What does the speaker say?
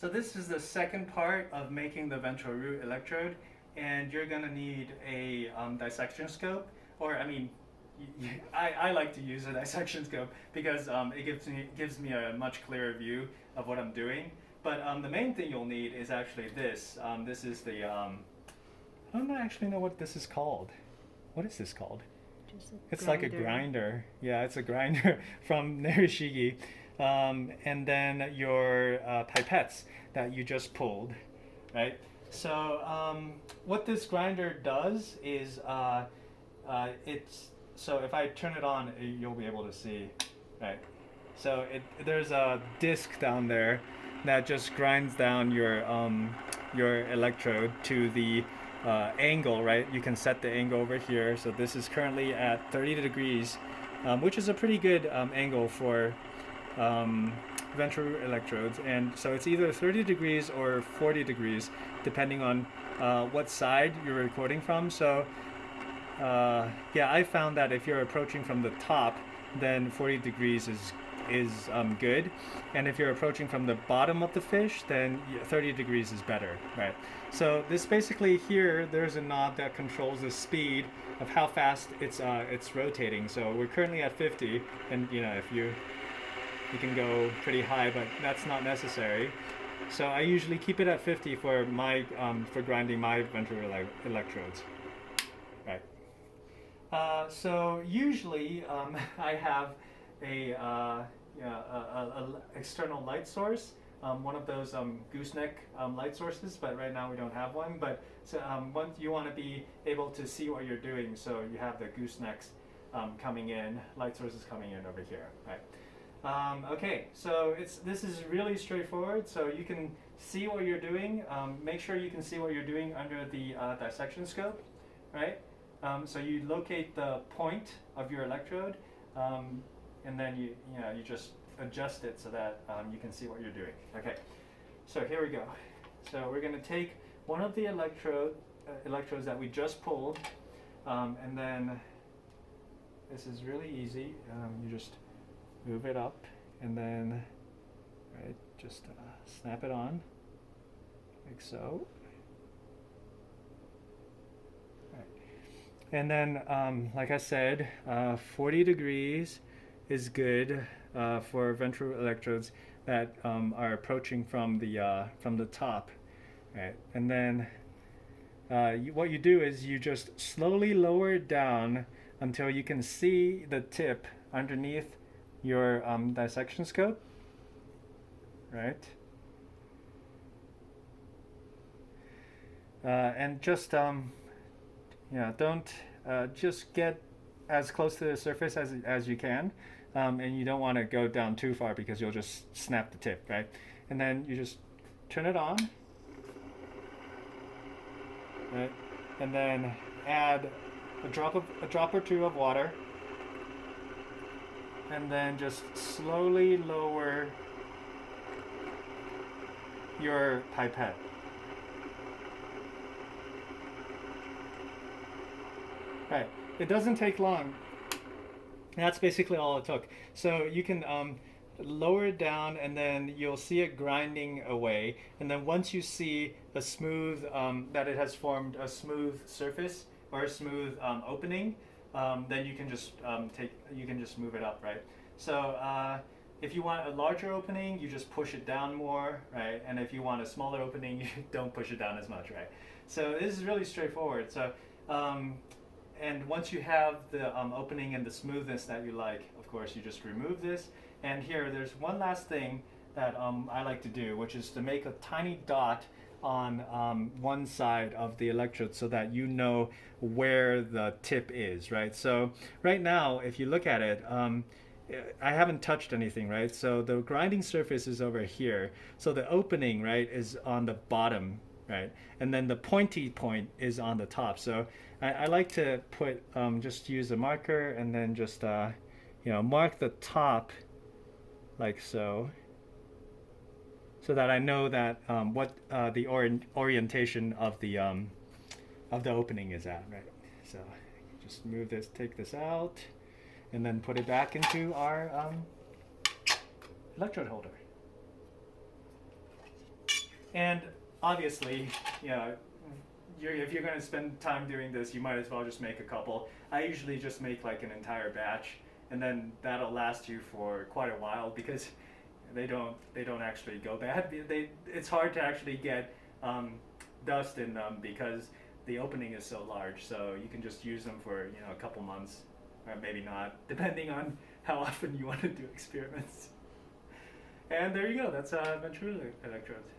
So this is the second part of making the ventral root electrode, and you're gonna need a dissection scope, or I mean, I like to use a dissection scope because it gives me a much clearer view of what I'm doing. But the main thing you'll need is actually this. This is the I don't actually know what this is called. What is this called? Just It's a like a grinder. grinder. Yeah, it's a grinder from Narishigi. And then your pipettes that you just pulled, right? So what this grinder does is it's so if I turn it on, you'll be able to see, right? So there's a disc down there that just grinds down your electrode to the angle, right? You can set the angle over here. So this is currently at 30 degrees, which is a pretty good angle for um, ventral electrodes. And so it's either 30 degrees or 40 degrees, depending on what side you're recording from. So yeah, I found that if you're approaching from the top, then 40 degrees is good, and if you're approaching from the bottom of the fish, then 30 degrees is better, right? So this basically here, there's a knob that controls the speed of how fast it's rotating. So we're currently at 50, and if you can go pretty high, but that's not necessary. So I usually keep it at 50 for my for grinding my ventral electrodes, right? So usually I have a, yeah, external light source, one of those gooseneck light sources, but right now we don't have one. But so once you want to be able to see what you're doing, so you have the goosenecks coming in, light sources coming in over here, right? Okay, so this is really straightforward. So you can see what you're doing. Make sure you can see what you're doing under the dissection scope, right? So you locate the point of your electrode, and then you just adjust it so that you can see what you're doing. Okay, so here we go. So we're going to take one of the electrodes that we just pulled, and then this is really easy. You just move it up, and then just snap it on like so. And then, like I said, 40 degrees is good for ventral electrodes that are approaching from the top, right? And then what you do is you just slowly lower it down until you can see the tip underneath your dissection scope, right? And just don't just get as close to the surface as you can, and you don't want to go down too far because you'll just snap the tip, right? And then you just turn it on, right? And then add a drop or two of water, and then just slowly lower your pipette. Right. It doesn't take long. That's basically all it took. So you can lower it down, and then you'll see it grinding away. And then once you see a smooth, that it has formed a smooth surface or a smooth opening, then you can just move it up, right? So if you want a larger opening, you just push it down more, right? And if you want a smaller opening, you don't push it down as much, right? So this is really straightforward. So and once you have the opening and the smoothness that you like, of course, you just remove this. And here, there's one last thing that I like to do, which is to make a tiny dot on one side of the electrode so that you know where the tip is, right? So right now, if you look at it, I haven't touched anything, right? So the grinding surface is over here. So the opening, right, is on the bottom, right? And then the pointy point is on the top. So I like to just use a marker and then just, mark the top like so, so that I know that what the orientation of the opening is at, right? So just take this out, and then put it back into our electrode holder. And obviously, you know, if you're going to spend time doing this, you might as well just make a couple. I usually just make like an entire batch, and then that'll last you for quite a while because they don't actually go bad. It's hard to actually get dust in them because the opening is so large. So you can just use them for a couple months, or maybe not, depending on how often you want to do experiments. And there you go. That's ventral electrodes.